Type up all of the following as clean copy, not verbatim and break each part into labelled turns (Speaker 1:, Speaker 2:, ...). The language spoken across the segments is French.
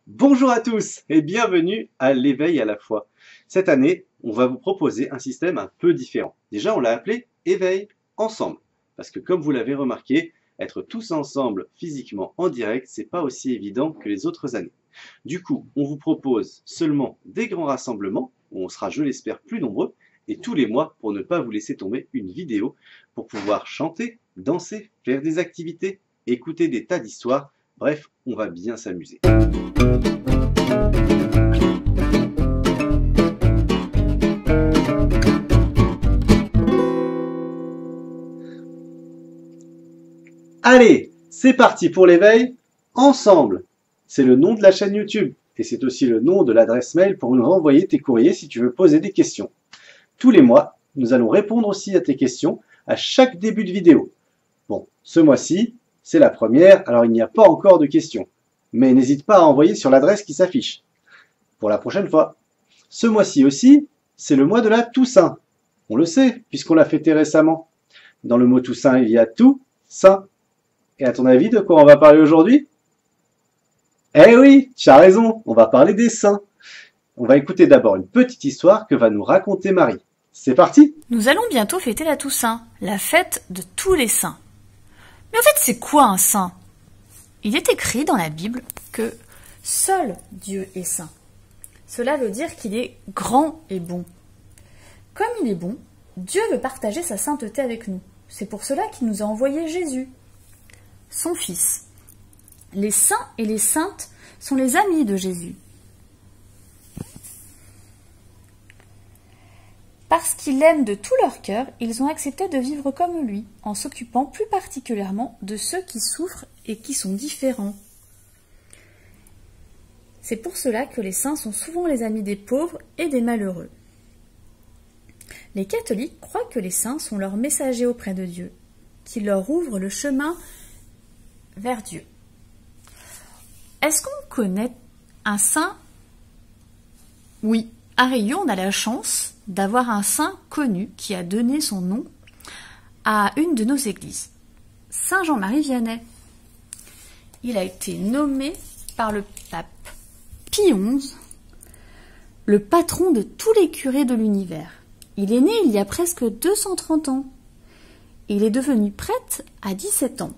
Speaker 1: Bonjour à tous et bienvenue à l'éveil à la foi. Cette année, on va vous proposer un système un peu différent. Déjà, on l'a appelé éveil ensemble. Parce que comme vous l'avez remarqué, être tous ensemble physiquement en direct, c'est pas aussi évident que les autres années. Du coup, on vous propose seulement des grands rassemblements, où on sera, je l'espère, plus nombreux, et tous les mois, pour ne pas vous laisser tomber, une vidéo pour pouvoir chanter, danser, faire des activités, écouter des tas d'histoires. Bref, on va bien s'amuser. Allez, c'est parti pour l'éveil ensemble. C'est le nom de la chaîne YouTube et c'est aussi le nom de l'adresse mail pour nous renvoyer tes courriers si tu veux poser des questions. Tous les mois, nous allons répondre aussi à tes questions à chaque début de vidéo. Bon, ce mois-ci, c'est la première, alors il n'y a pas encore de questions. Mais n'hésite pas à envoyer sur l'adresse qui s'affiche. Pour la prochaine fois. Ce mois-ci aussi, c'est le mois de la Toussaint. On le sait, puisqu'on l'a fêté récemment. Dans le mot Toussaint, il y a tout, saint. Et à ton avis, de quoi on va parler aujourd'hui? Eh oui, tu as raison, on va parler des saints. On va écouter d'abord une petite histoire que va nous raconter Marie. C'est parti?
Speaker 2: Nous allons bientôt fêter la Toussaint, la fête de tous les saints. Mais en fait, c'est quoi un saint? Il est écrit dans la Bible que seul Dieu est saint. Cela veut dire qu'il est grand et bon. Comme il est bon, Dieu veut partager sa sainteté avec nous. C'est pour cela qu'il nous a envoyé Jésus, son Fils. Les saints et les saintes sont les amis de Jésus. Parce qu'ils l'aiment de tout leur cœur, ils ont accepté de vivre comme lui, en s'occupant plus particulièrement de ceux qui souffrent et qui sont différents. C'est pour cela que les saints sont souvent les amis des pauvres et des malheureux. Les catholiques croient que les saints sont leurs messagers auprès de Dieu, qui leur ouvrent le chemin vers Dieu. Est-ce qu'on connaît un saint? Oui, à Rieux, on a la chance d'avoir un saint connu qui a donné son nom à une de nos églises, Saint Jean-Marie Vianney. Il a été nommé par le pape Pie XI, le patron de tous les curés de l'univers. Il est né il y a presque 230 ans. Il est devenu prêtre à 17 ans.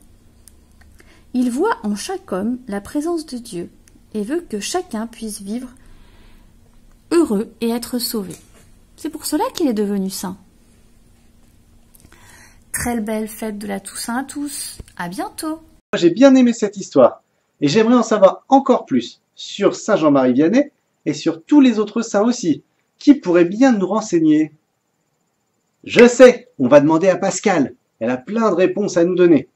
Speaker 2: Il voit en chaque homme la présence de Dieu et veut que chacun puisse vivre heureux et être sauvé. C'est pour cela qu'il est devenu saint. Très belle fête de la Toussaint à tous. À bientôt.
Speaker 1: J'ai bien aimé cette histoire et j'aimerais en savoir encore plus sur Saint Jean-Marie Vianney et sur tous les autres saints aussi. Qui pourrait bien nous renseigner? Je sais, on va demander à Pascal. Elle a plein de réponses à nous donner.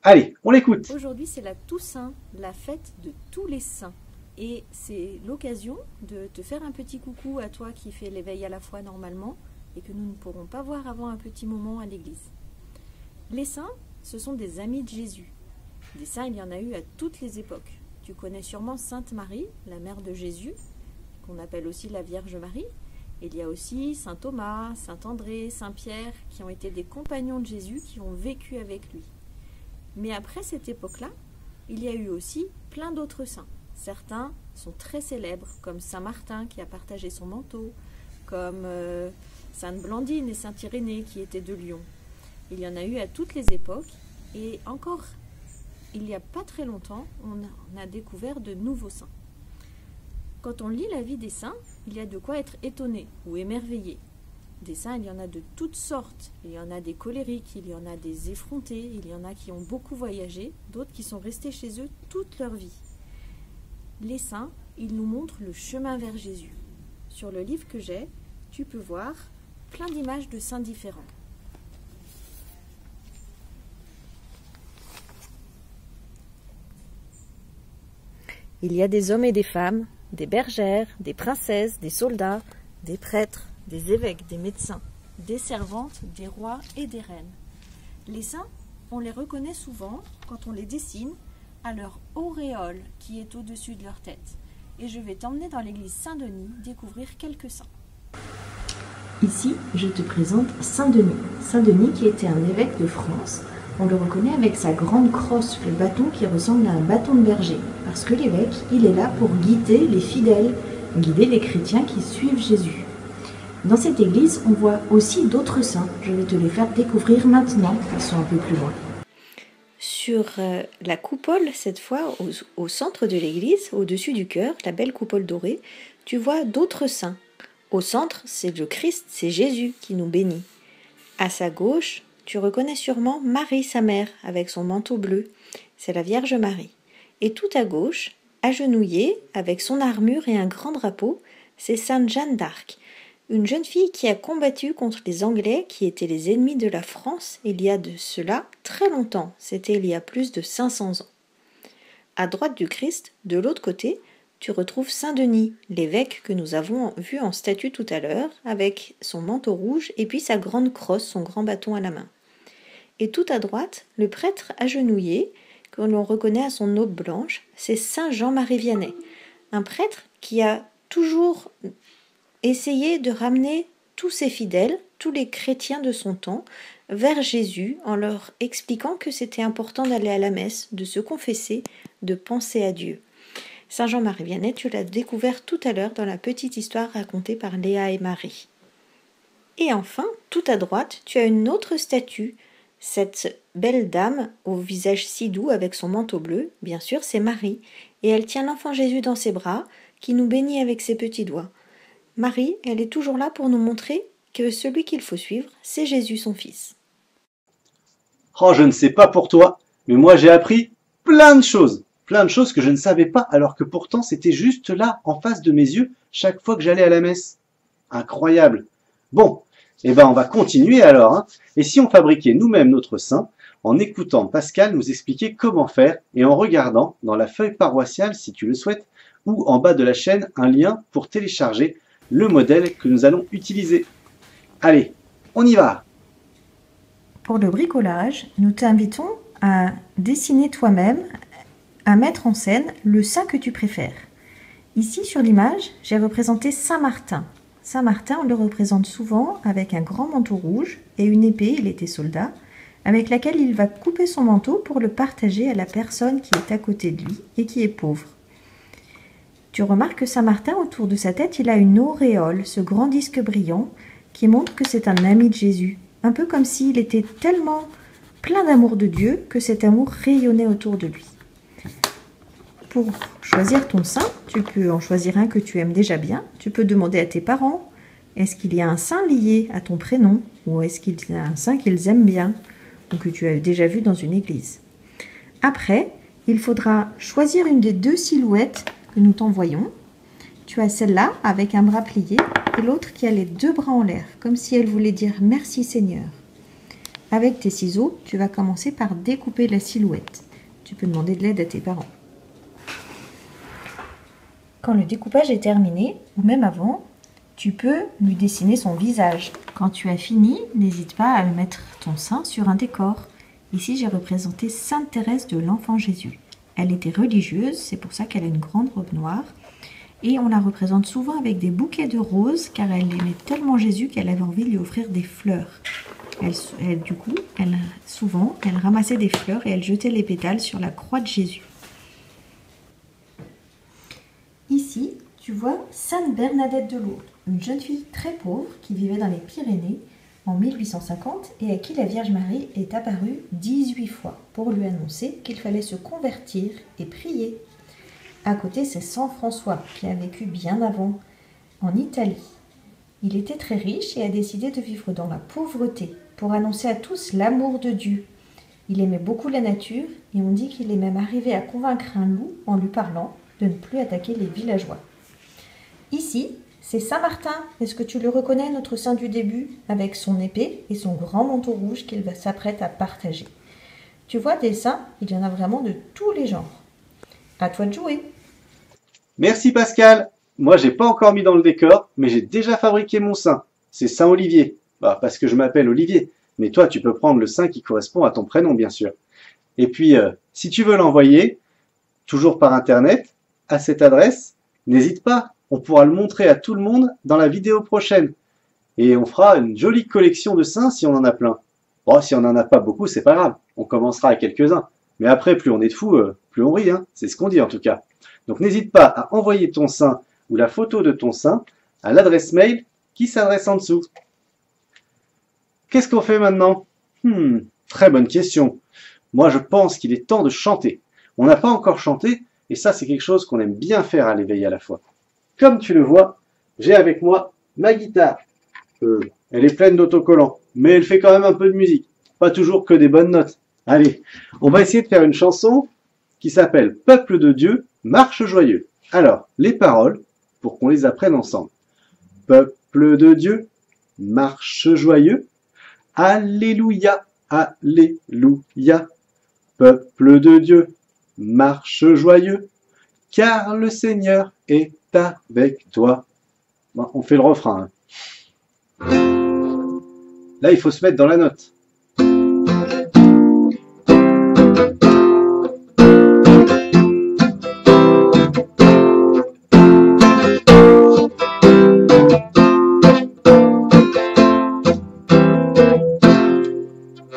Speaker 1: Allez, on l'écoute.
Speaker 3: Aujourd'hui, c'est la Toussaint, la fête de tous les saints. Et c'est l'occasion de te faire un petit coucou à toi qui fais l'éveil à la foi normalement et que nous ne pourrons pas voir avant un petit moment à l'église. Les saints, ce sont des amis de Jésus. Des saints, il y en a eu à toutes les époques. Tu connais sûrement Sainte Marie, la mère de Jésus, qu'on appelle aussi la Vierge Marie. Il y a aussi Saint Thomas, Saint André, Saint Pierre, qui ont été des compagnons de Jésus, qui ont vécu avec lui. Mais après cette époque-là, il y a eu aussi plein d'autres saints. Certains sont très célèbres, comme Saint Martin qui a partagé son manteau, comme Sainte Blandine et Saint Irénée qui étaient de Lyon. Il y en a eu à toutes les époques et encore, il n'y a pas très longtemps, on a découvert de nouveaux saints. Quand on lit la vie des saints, il y a de quoi être étonné ou émerveillé. Des saints, il y en a de toutes sortes. Il y en a des colériques, il y en a des effrontés, il y en a qui ont beaucoup voyagé, d'autres qui sont restés chez eux toute leur vie. Les saints, ils nous montrent le chemin vers Jésus. Sur le livre que j'ai, tu peux voir plein d'images de saints différents. Il y a des hommes et des femmes, des bergères, des princesses, des soldats, des prêtres, des évêques, des médecins, des servantes, des rois et des reines. Les saints, on les reconnaît souvent quand on les dessine à leur auréole qui est au-dessus de leur tête. Et je vais t'emmener dans l'église Saint-Denis découvrir quelques saints.
Speaker 4: Ici, je te présente Saint-Denis. Saint-Denis qui était un évêque de France
Speaker 3: On le reconnaît avec sa grande crosse, le bâton qui ressemble à un bâton de berger, parce que l'évêque, il est là pour guider les fidèles, guider les chrétiens qui suivent Jésus. Dans cette église, on voit aussi d'autres saints. Je vais te les faire découvrir maintenant, ils sont un peu plus loin. Sur la coupole, cette fois, au centre de l'église, au-dessus du chœur, la belle coupole dorée, tu vois d'autres saints. Au centre, c'est le Christ, c'est Jésus qui nous bénit. À sa gauche, tu reconnais sûrement Marie, sa mère, avec son manteau bleu. C'est la Vierge Marie. Et tout à gauche, agenouillée, avec son armure et un grand drapeau, c'est Sainte Jeanne d'Arc, une jeune fille qui a combattu contre les Anglais qui étaient les ennemis de la France il y a de cela très longtemps, c'était il y a plus de 500 ans. À droite du Christ, de l'autre côté, tu retrouves Saint-Denis, l'évêque que nous avons vu en statue tout à l'heure, avec son manteau rouge et puis sa grande crosse, son grand bâton à la main. Et tout à droite, le prêtre agenouillé, que l'on reconnaît à son aube blanche, c'est Saint Jean-Marie Vianney, un prêtre qui a toujours essayé de ramener tous ses fidèles, tous les chrétiens de son temps, vers Jésus en leur expliquant que c'était important d'aller à la messe, de se confesser, de penser à Dieu. Saint Jean-Marie Vianney, tu l'as découvert tout à l'heure dans la petite histoire racontée par Léa et Marie. Et enfin, tout à droite, tu as une autre statue, cette belle dame au visage si doux avec son manteau bleu, bien sûr c'est Marie, et elle tient l'enfant Jésus dans ses bras, qui nous bénit avec ses petits doigts. Marie, elle est toujours là pour nous montrer que celui qu'il faut suivre, c'est Jésus son fils.
Speaker 1: Oh, je ne sais pas pour toi, mais moi j'ai appris plein de choses que je ne savais pas, alors que pourtant c'était juste là, en face de mes yeux, chaque fois que j'allais à la messe. Incroyable. Bon, eh ben on va continuer alors, hein. Et si on fabriquait nous-mêmes notre saint, en écoutant Pascal nous expliquer comment faire, et en regardant dans la feuille paroissiale, si tu le souhaites, ou en bas de la chaîne, un lien pour télécharger le modèle que nous allons utiliser. Allez, on y va!
Speaker 3: Pour le bricolage, nous t'invitons à dessiner toi-même, à mettre en scène le saint que tu préfères. Ici, sur l'image, j'ai représenté Saint-Martin. Saint-Martin, on le représente souvent avec un grand manteau rouge et une épée, il était soldat, avec laquelle il va couper son manteau pour le partager à la personne qui est à côté de lui et qui est pauvre. Tu remarques que Saint-Martin, autour de sa tête, il a une auréole, ce grand disque brillant, qui montre que c'est un ami de Jésus. Un peu comme s'il était tellement plein d'amour de Dieu que cet amour rayonnait autour de lui. Pour choisir ton saint, tu peux en choisir un que tu aimes déjà bien. Tu peux demander à tes parents, est-ce qu'il y a un saint lié à ton prénom, ou est-ce qu'il y a un saint qu'ils aiment bien, ou que tu as déjà vu dans une église. Après, il faudra choisir une des deux silhouettes que nous t'envoyons. Tu as celle-là avec un bras plié et l'autre qui a les deux bras en l'air, comme si elle voulait dire « Merci Seigneur ». Avec tes ciseaux, tu vas commencer par découper la silhouette. Tu peux demander de l'aide à tes parents. Quand le découpage est terminé, ou même avant, tu peux lui dessiner son visage. Quand tu as fini, n'hésite pas à mettre ton saint sur un décor. Ici, j'ai représenté Sainte Thérèse de l'Enfant Jésus. Elle était religieuse, c'est pour ça qu'elle a une grande robe noire. Et on la représente souvent avec des bouquets de roses, car elle aimait tellement Jésus qu'elle avait envie de lui offrir des fleurs. Souvent, elle ramassait des fleurs et elle jetait les pétales sur la croix de Jésus. Ici, tu vois Sainte Bernadette de Lourdes, une jeune fille très pauvre qui vivait dans les Pyrénées en 1850 et à qui la Vierge Marie est apparue 18 fois pour lui annoncer qu'il fallait se convertir et prier. À côté, c'est Saint François qui a vécu bien avant, en Italie. Il était très riche et a décidé de vivre dans la pauvreté pour annoncer à tous l'amour de Dieu. Il aimait beaucoup la nature et on dit qu'il est même arrivé à convaincre un loup en lui parlant de ne plus attaquer les villageois. Ici, c'est Saint Martin. Est-ce que tu le reconnais, notre saint du début, avec son épée et son grand manteau rouge qu'il s'apprête à partager? Tu vois, des saints, il y en a vraiment de tous les genres. À toi de jouer.
Speaker 1: Merci Pascal. Moi, j'ai pas encore mis dans le décor, mais j'ai déjà fabriqué mon saint. C'est Saint Olivier. Parce que je m'appelle Olivier. Mais toi, tu peux prendre le saint qui correspond à ton prénom, bien sûr. Et puis, si tu veux l'envoyer, toujours par Internet, à cette adresse, n'hésite pas. On pourra le montrer à tout le monde dans la vidéo prochaine. Et on fera une jolie collection de saints si on en a plein. Bon, si on n'en a pas beaucoup, c'est pas grave. On commencera à quelques-uns. Mais après, plus on est de fous, plus on rit. Hein. C'est ce qu'on dit en tout cas. Donc n'hésite pas à envoyer ton sein ou la photo de ton sein à l'adresse mail qui s'adresse en dessous. Qu'est-ce qu'on fait maintenant? Très bonne question. Moi, je pense qu'il est temps de chanter. On n'a pas encore chanté, et ça, c'est quelque chose qu'on aime bien faire à l'éveil à la fois. Comme tu le vois, j'ai avec moi ma guitare. Elle est pleine d'autocollants, mais elle fait quand même un peu de musique. Pas toujours que des bonnes notes. Allez, on va essayer de faire une chanson qui s'appelle « Peuple de Dieu, marche joyeux ». Alors, les paroles, pour qu'on les apprenne ensemble. « Peuple de Dieu, marche joyeux, Alléluia, Alléluia. Peuple de Dieu, marche joyeux, car le Seigneur est avec toi. » Bon, on fait le refrain. Là, il faut se mettre dans la note.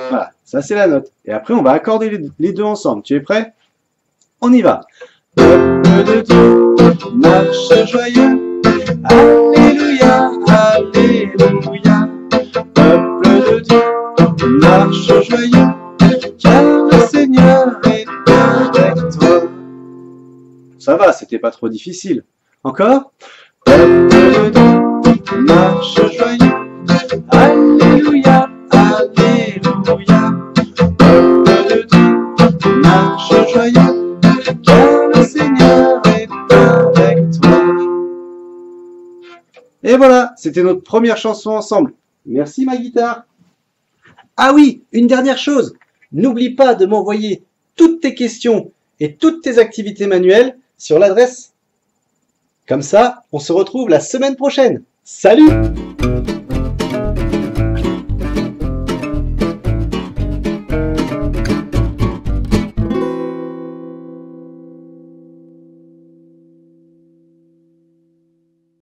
Speaker 1: Voilà, ça c'est la note. Et après, on va accorder les deux ensemble. Tu es prêt? On y va. Peuple de Dieu, marche joyeux. Alléluia, Alléluia. Peuple de Dieu, marche joyeux, car le Seigneur est avec toi. Ça va, c'était pas trop difficile. Encore? Peuple de Dieu, marche joyeux. Alléluia, Alléluia. Peuple de Dieu, marche joyeux, car le Seigneur est avec toi. Et voilà, c'était notre première chanson ensemble. Merci ma guitare. Ah oui, une dernière chose. N'oublie pas de m'envoyer toutes tes questions et toutes tes activités manuelles sur l'adresse. Comme ça, on se retrouve la semaine prochaine. Salut!